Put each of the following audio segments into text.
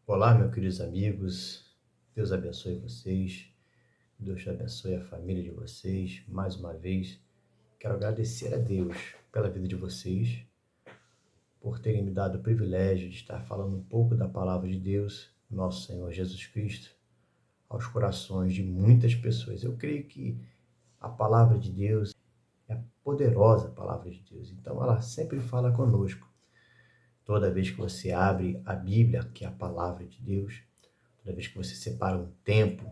Olá, meus queridos amigos. Deus abençoe vocês. Deus abençoe a família de vocês. Mais uma vez, quero agradecer a Deus pela vida de vocês, por terem me dado o privilégio de estar falando um pouco da palavra de Deus, nosso Senhor Jesus Cristo, aos corações de muitas pessoas. Eu creio que a palavra de Deus é a poderosa palavra de Deus. Então, ela sempre fala conosco. Toda vez que você abre a Bíblia, que é a palavra de Deus, toda vez que você separa um tempo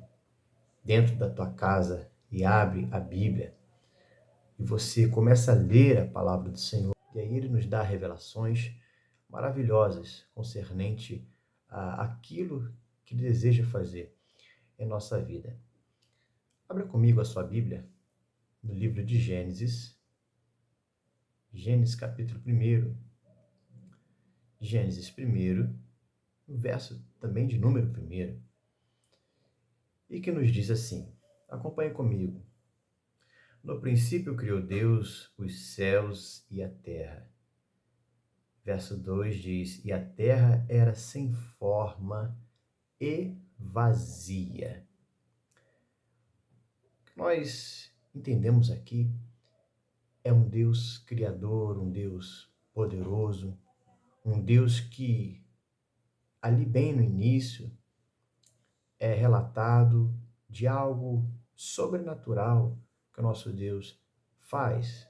dentro da tua casa e abre a Bíblia e você começa a ler a palavra do Senhor, e aí ele nos dá revelações maravilhosas concernente àquilo que ele deseja fazer em nossa vida. Abra comigo a sua Bíblia no livro de Gênesis, Gênesis capítulo 1, Gênesis 1, no verso também de número 1, e que nos diz assim, acompanhe comigo. No princípio criou Deus os céus e a terra. Verso 2 diz, e a terra era sem forma e vazia. O que nós entendemos aqui é um Deus criador, um Deus poderoso, um Deus que, ali bem no início, é relatado de algo sobrenatural que o nosso Deus faz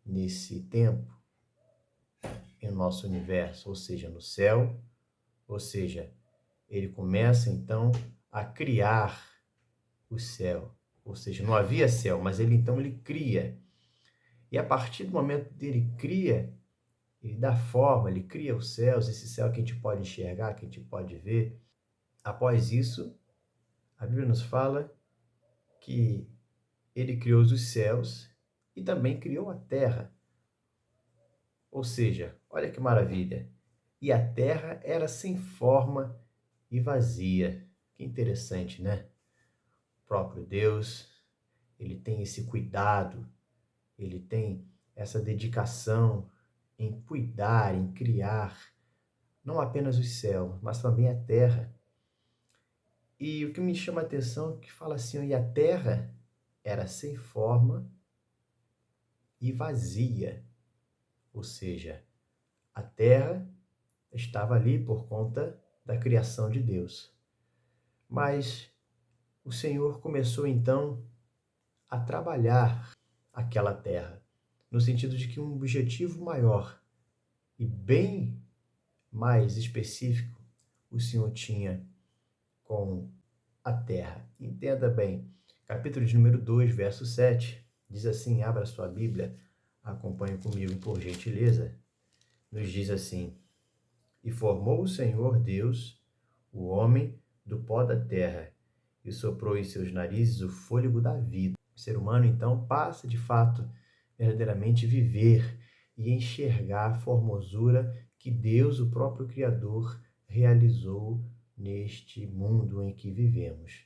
nesse tempo, em nosso universo, ou seja, no céu, ou seja, ele começa então a criar o céu, ou seja, não havia céu, mas ele cria. E a partir do momento dele cria, ele dá forma, ele cria os céus, esse céu que a gente pode enxergar, que a gente pode ver. Após isso, a Bíblia nos fala que ele criou os céus e também criou a terra. Ou seja, olha que maravilha. E a terra era sem forma e vazia. Que interessante, né? O próprio Deus, ele tem esse cuidado, ele tem essa dedicação em cuidar, em criar, não apenas os céus, mas também a terra. E o que me chama a atenção é que fala assim, e a terra era sem forma e vazia. Ou seja, a terra estava ali por conta da criação de Deus. Mas o Senhor começou então a trabalhar aquela terra, no sentido de que um objetivo maior e bem mais específico o Senhor tinha com a terra. Entenda bem, capítulo de número 2, verso 7, diz assim, abra sua Bíblia, acompanhe comigo por gentileza, nos diz assim, e formou o Senhor Deus o homem do pó da terra e soprou em seus narizes o fôlego da vida. O ser humano, então, passa de fato, verdadeiramente viver e enxergar a formosura que Deus, o próprio Criador, realizou neste mundo em que vivemos.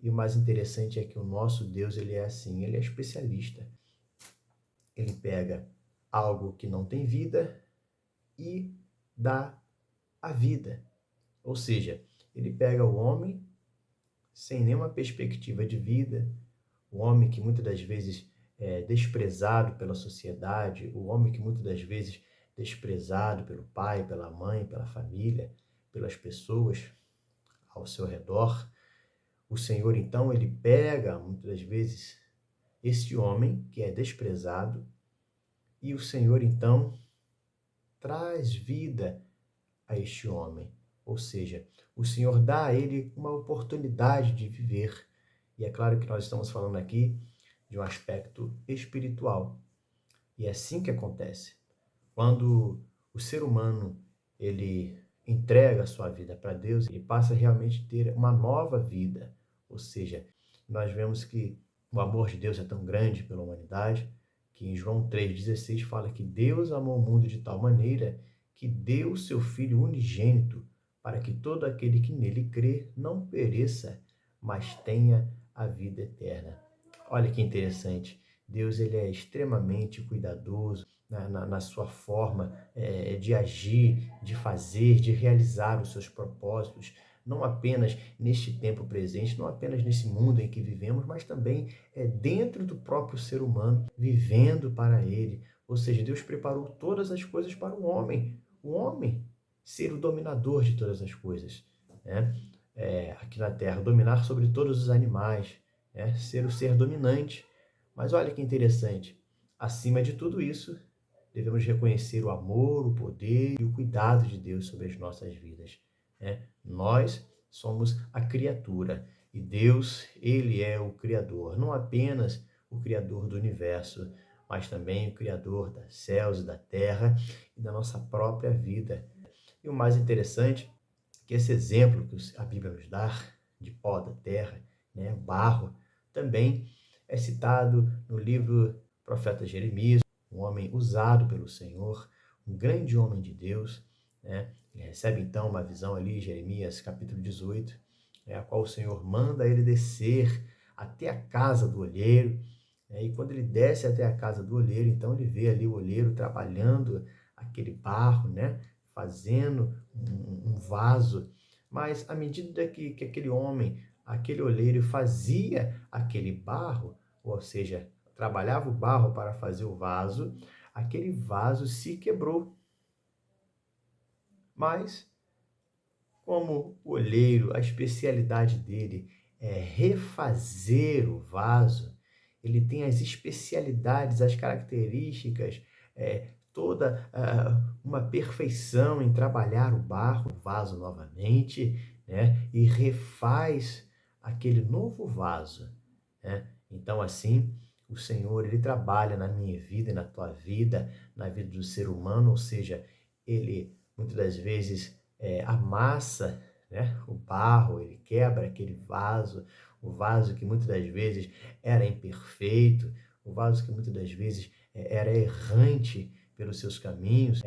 E o mais interessante é que o nosso Deus, ele é assim, ele é especialista. Ele pega algo que não tem vida e dá a vida. Ou seja, ele pega o homem sem nenhuma perspectiva de vida, o homem que muitas das vezes é desprezado pela sociedade, o homem que muitas das vezes desprezado pelo pai, pela mãe, pela família, pelas pessoas ao seu redor. O Senhor, então, ele pega muitas das vezes esse homem que é desprezado e o Senhor, então, traz vida a este homem. Ou seja, o Senhor dá a ele uma oportunidade de viver. E é claro que nós estamos falando aqui de um aspecto espiritual. E é assim que acontece. Quando o ser humano ele entrega a sua vida para Deus, ele passa realmente a ter uma nova vida. Ou seja, nós vemos que o amor de Deus é tão grande pela humanidade, que em João 3,16 fala que Deus amou o mundo de tal maneira que deu o seu Filho unigênito para que todo aquele que nele crê não pereça, mas tenha a vida eterna. Olha que interessante. Deus ele é extremamente cuidadoso na sua forma de agir, de fazer, de realizar os seus propósitos, não apenas neste tempo presente, não apenas nesse mundo em que vivemos, mas também dentro do próprio ser humano, vivendo para ele. Ou seja, Deus preparou todas as coisas para o homem ser o dominador de todas as coisas, né? Aqui na Terra, dominar sobre todos os animais, né? Ser o ser dominante. Mas olha que interessante, acima de tudo isso, devemos reconhecer o amor, o poder e o cuidado de Deus sobre as nossas vidas, né? Nós somos a criatura e Deus, ele é o Criador, não apenas o Criador do universo, mas também o Criador dos céus e da terra e da nossa própria vida. E o mais interessante é que esse exemplo que a Bíblia nos dá de pó da terra, né, barro, também é citado no livro Profeta Jeremias, um homem usado pelo Senhor, um grande homem de Deus, né? Ele recebe então uma visão ali, Jeremias capítulo 18, a qual o Senhor manda ele descer até a casa do olheiro, né? E quando ele desce até a casa do olheiro, então ele vê ali o olheiro trabalhando aquele barro, né? Fazendo um vaso, mas à medida que aquele homem, aquele olheiro fazia aquele barro, ou seja, trabalhava o barro para fazer o vaso, aquele vaso se quebrou. Mas, como o olheiro, a especialidade dele é refazer o vaso, ele tem as especialidades, as características, toda uma perfeição em trabalhar o barro, o vaso novamente, né? E refaz aquele novo vaso, né? Então, assim, o Senhor, ele trabalha na minha vida e na tua vida, na vida do ser humano, ou seja, ele muitas das vezes amassa, né, o barro, ele quebra aquele vaso, o vaso que muitas das vezes era imperfeito, o vaso que muitas das vezes era errante pelos seus caminhos,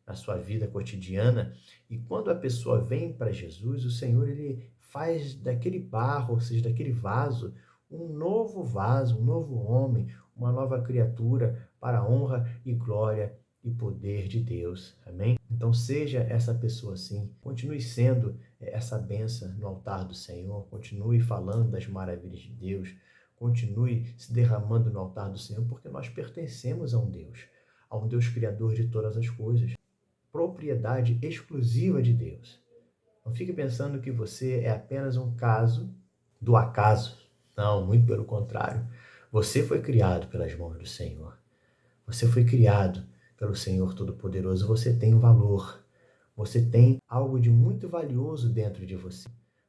na sua vida cotidiana. E quando a pessoa vem para Jesus, o Senhor ele faz daquele barro, ou seja, daquele vaso, um novo vaso, um novo homem, uma nova criatura para a honra e glória e poder de Deus. Amém? Então seja essa pessoa assim, continue sendo essa benção no altar do Senhor, continue falando das maravilhas de Deus, continue se derramando no altar do Senhor, porque nós pertencemos a um Deus criador de todas as coisas, propriedade exclusiva de Deus. Não fique pensando que você é apenas um caso do acaso. Não, muito pelo contrário. Você foi criado pelas mãos do Senhor. Você foi criado pelo Senhor Todo-Poderoso. Você tem um valor. Você tem algo de muito valioso dentro de você.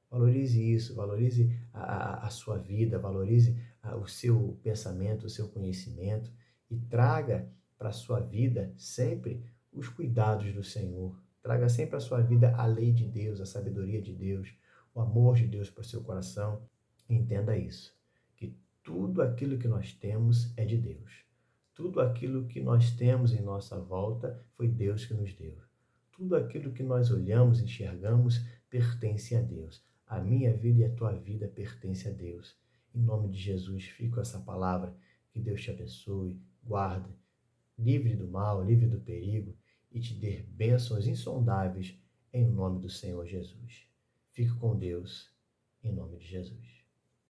Valorize isso, valorize a sua vida, valorize o seu pensamento, o seu conhecimento e traga para a sua vida sempre os cuidados do Senhor. Traga sempre à sua vida a lei de Deus, a sabedoria de Deus, o amor de Deus para o seu coração. Entenda isso, que tudo aquilo que nós temos é de Deus. Tudo aquilo que nós temos em nossa volta foi Deus que nos deu. Tudo aquilo que nós olhamos, enxergamos, pertence a Deus. A minha vida e a tua vida pertence a Deus. Em nome de Jesus, fico com essa palavra. Que Deus te abençoe, guarde, livre do mal, livre do perigo e te dê bênçãos insondáveis em nome do Senhor Jesus. Fique com Deus, em nome de Jesus.